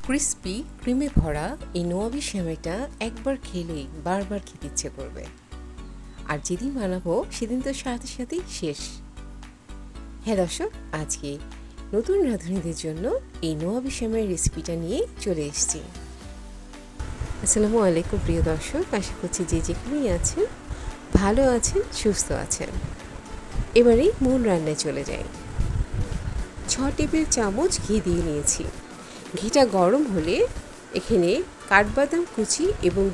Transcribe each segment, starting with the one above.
Crispy ক্রিমে ভরা এই নোয়াবি সেমাইটা একবার খেলেই বারবার খেতে ইচ্ছে করবে। আর যেদিন বানাবো সেদিন তো সাথে সাথেই শেষ। হ্যাঁ দর্শক, আজকে নতুন রাঁধুনিদের জন্য এই নোয়াবি সেমাইয়ের রেসিপিটা নিয়ে চলে এসেছি। আসসালামু আলাইকুম প্রিয় দর্শক, আশা করছি যে যেখানেই আছেন ভালো আছেন, সুস্থ আছেন। এবারে মূল রান্নায় চলে যাই। 6 টেবিল চামচ ঘি দিয়ে নিয়েছি। ঘিটা গরম হলে এখানে কাঠবাদাম কুচি এবং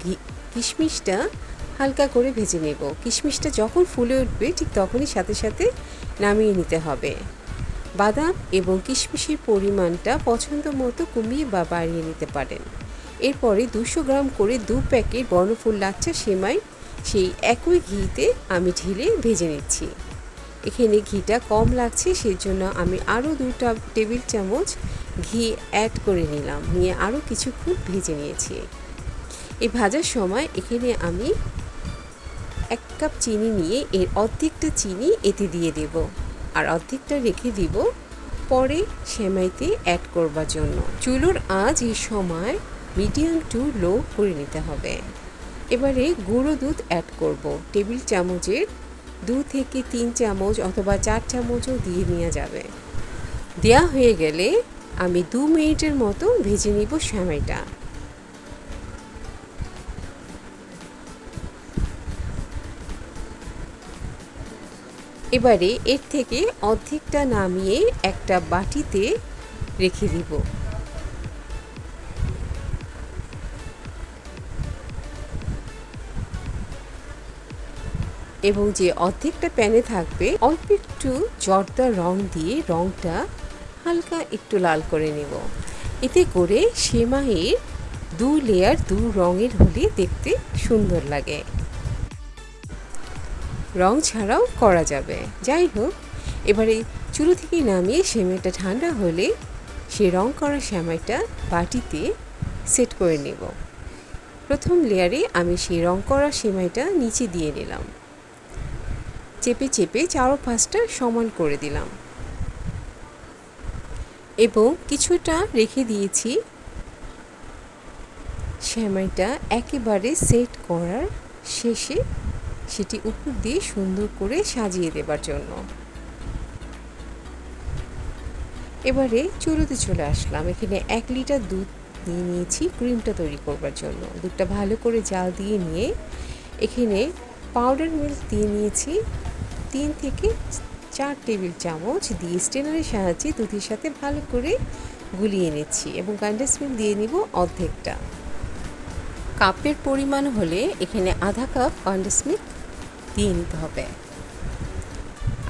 কিশমিশটা হালকা করে ভেজে নেব। কিশমিশটা যখন ফুলে উঠবে ঠিক তখনই সাথে সাথে নামিয়ে নিতে হবে। বাদাম এবং কিশমিশের পরিমাণটা পছন্দ মতো কমিয়ে বা বাড়িয়ে নিতে পারেন। এরপরে 200 গ্রাম করে 2 প্যাকেট বর্ণফুল লাচ্ছা সেমাই সেই একই ঘিতে আমি ঢেলে ভেজে নিচ্ছি। এখানে ঘিটা কম লাগছে, সেই জন্য আমি আরও 2 টেবিল চামচ ঘি অ্যাড করে নিলাম, নিয়ে আরও কিছুক্ষণ ভেজে নিয়েছি। এই ভাজার সময় এখানে আমি 1 কাপ চিনি নিয়ে এর অর্ধেকটা চিনি এতে দিয়ে দেব, আর অর্ধেকটা রেখে দিব পরে সেমাইতে অ্যাড করবার জন্য। চুলোর আঁচ এই সময় মিডিয়াম টু লো করে নিতে হবে। এবারে গুঁড়ো দুধ অ্যাড করব। টেবিল চামচের 2 থেকে 3 চামচ অথবা 4 চামচও দিয়ে নেওয়া যাবে। দেয়া হয়ে গেলে আমি 2 মিনিটের মতো ভেজে নিব সেমাইটা। এবারে এর থেকে অর্ধেকটা নামিয়ে একটা বাটিতে রেখে দিব। এবং যে অর্ধেকটা প্যানে থাকবে অল্প একটু জর্দা রং দিয়ে রংটা হালকা একটু লাল করে নেব। এতে করে সেমাইয়ের 2 লেয়ার 2 রঙের হলে দেখতে সুন্দর লাগে। রং ছাড়াও করা যাবে। যাই হোক, এবারে চুলো থেকে নামিয়ে সেমাইটা ঠান্ডা হলে সে রং করা সেমাইটা বাটিতে সেট করে নেব। প্রথম লেয়ারে আমি সেই রং করা সেমাইটা নিচে দিয়ে নিলাম, চেপে চেপে 4-5টা সমান করে দিলাম এবং কিছুটা রেখে দিয়েছি সেমাইটা একেবারে সেট করার শেষে সেটি উপর দিয়ে সুন্দর করে সাজিয়ে দেবার জন্য। এবারে চুলোতে চলে আসলাম। এখানে 1 লিটার দুধ নিয়ে নিয়েছি ক্রিমটা তৈরি করবার জন্য। দুধটা ভালো করে জাল দিয়ে নিয়ে এখানে পাউডার মিল্ক দিয়ে নিয়েছি 3 থেকে 4 টেবিল চামচ দিয়ে স্ট্রেনারের সাহায্যে দুধের সাথে ভালো করে গুলিয়ে নিচ্ছি এবং কনডেন্স মিল্ক দিয়ে নিব অর্ধেকটা। কাপের পরিমাণ হলে এখানে আধা কাপ কনডেন্স মিল্ক দিয়ে নিতে হবে।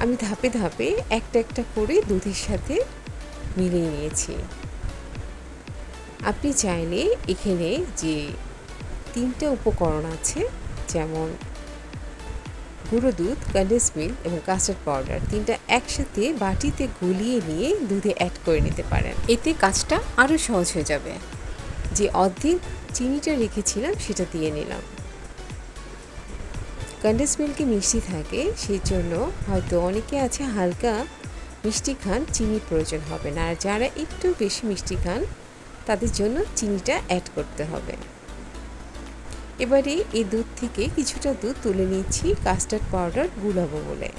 আমি ধাপে ধাপে একটা একটা করে দুধের সাথে মিলিয়ে নিয়েছি। আপনি চাইলে এখানে যে 3টা উপকরণ আছে, যেমন গুঁড়ো দুধ, কনডেন্স মিল্ক এবং কাস্টার্ড পাউডার, 3টা একসাথে বাটিতে গুলিয়ে নিয়ে দুধে অ্যাড করে নিতে পারেন। এতে কাজটা আরও সহজ হয়ে যাবে। যে অর্ধেক চিনিটা রেখেছিলাম সেটা দিয়ে নিলাম। কনডেন্স মিল্কে মিষ্টি থাকে, সেই জন্য হয়তো অনেকে আছে হালকা মিষ্টি খান, চিনির প্রয়োজন হবে না। আর যারা একটু বেশি মিষ্টি খান তাদের জন্য চিনিটা অ্যাড করতে হবে। এবারে এই দুধ থেকে কিছুটা দুধ তুলে নিচ্ছি কাস্টার্ড পাউডার গুলাবো বলে।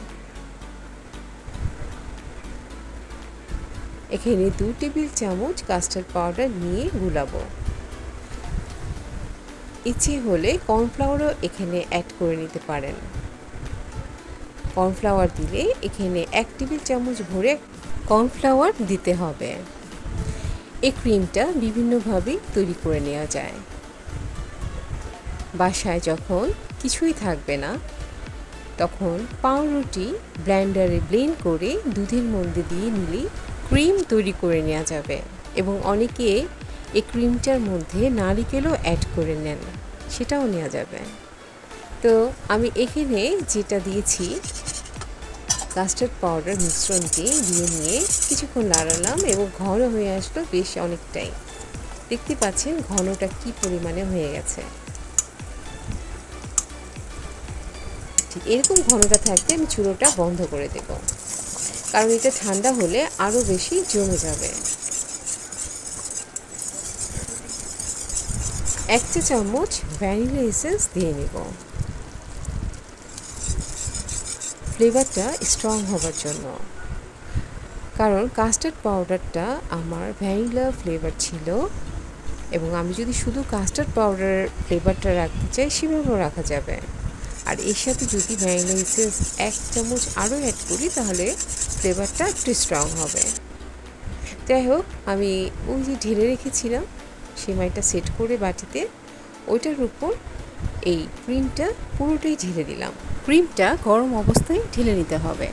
এখানে 2 টেবিল চামচ কাস্টার্ড পাউডার নিয়ে গুলাবো। ইচ্ছে হলে কর্নফ্লাওয়ারও এখানে অ্যাড করে নিতে পারেন। কর্নফ্লাওয়ার দিলে এখানে 1 টেবিল চামচ ভরে কর্নফ্লাওয়ার দিতে হবে। এই ক্রিমটা বিভিন্নভাবে তৈরি করে নেওয়া যায়। বাসায় যখন কিছুই থাকবে না তখন পাউরুটি ব্লেন্ডারে ব্লেন্ড করে দুধের মধ্যে দিয়ে নিলেই ক্রিম তৈরি করে নেওয়া যাবে। এবং অনেকে এই ক্রিমটার মধ্যে নারকেলও অ্যাড করে নেন, সেটাও নেওয়া যাবে। তো আমি এখানে যেটা দিয়েছি কাস্টার্ড পাউডার মিশ্রণটি দিয়ে নিয়ে কিছুক্ষণ নাড়ালাম এবং ঘন হয়ে আসলো বেশ অনেকটাই। দেখতে পাচ্ছেন ঘনটা কি পরিমাণে হয়ে গেছে। ঠিক এরকম ঘনটা থাকতে আমি চুলোটা বন্ধ করে দেব, কারণ এটা ঠান্ডা হলে আরও বেশি জমে যাবে। 1 চা চামচ ভ্যানিলা এসেন্স দিয়ে নেব ফ্লেভারটা স্ট্রং হবার জন্য, কারণ কাস্টার্ড পাউডারটা আমার ভ্যানিলা ফ্লেভার ছিল এবং আমি যদি শুধু কাস্টার্ড পাউডার ফ্লেভারটা রাখতে চাই সেভাবেও রাখা যাবে। আর এর সাথে যদি ভ্যানিলা এসেন্স 1 চামচ আরও অ্যাড করি তাহলে ফ্লেভারটা একটু স্ট্রং হবে। যাই হোক, আমি ওই যে ঢেলে রেখেছিলাম সেমাইটা সেট করে বাটিতে, ওইটার উপর এই ক্রিমটা পুরোটাই ঢেলে দিলাম। ক্রিমটা গরম অবস্থায় ঢেলে নিতে হবে।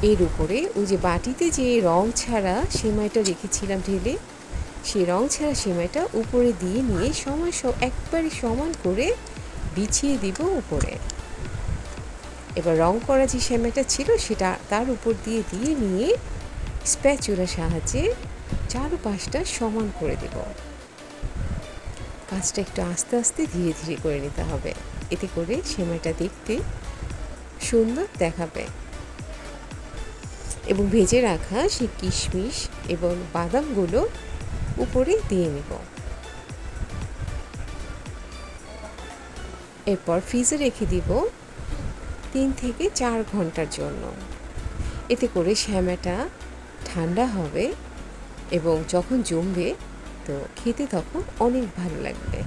এর উপরে ওই যে বাটিতে যে রং ছাড়া সেমাইটা রেখেছিলাম ঢেলে, সেই রং ছাড়া সেমাইটা উপরে দিয়ে নিয়ে একবারে সমান করে বিছিয়ে দিব উপরে। এবার রং করা যে সেমাইটা ছিল সেটা তার উপর দিয়ে নিয়ে স্প্যাচুলার সাহায্যে চারপাশটা সমান করে দেব। কাজটা একটু আস্তে আস্তে ধীরে ধীরে করে নিতে হবে, এতে করে সেমাইটা দেখতে সুন্দর দেখাবে। এবং ভেজে রাখা সেই কিশমিশ এবং বাদামগুলো উপরে দিয়ে নেব। এরপর ফ্রিজে রেখে দিব 3 থেকে 4 ঘন্টার জন্য। এতে করে সেমাইটা ঠান্ডা হবে এবং যখন জমবে তো খেতে তখন অনেক ভালো লাগবে।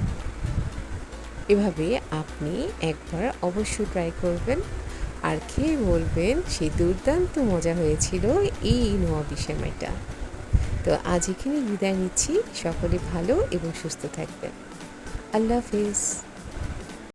এভাবে আপনি একবার অবশ্যই ট্রাই করবেন আর খেয়ে বলবেন সেই দুর্দান্ত মজা হয়েছিল এই নোয়াবি সেমাইটা। তো আজ এখানে বিদায় নিচ্ছি, সকলে ভালো এবং সুস্থ থাকবেন। আল্লাহ হাফেজ।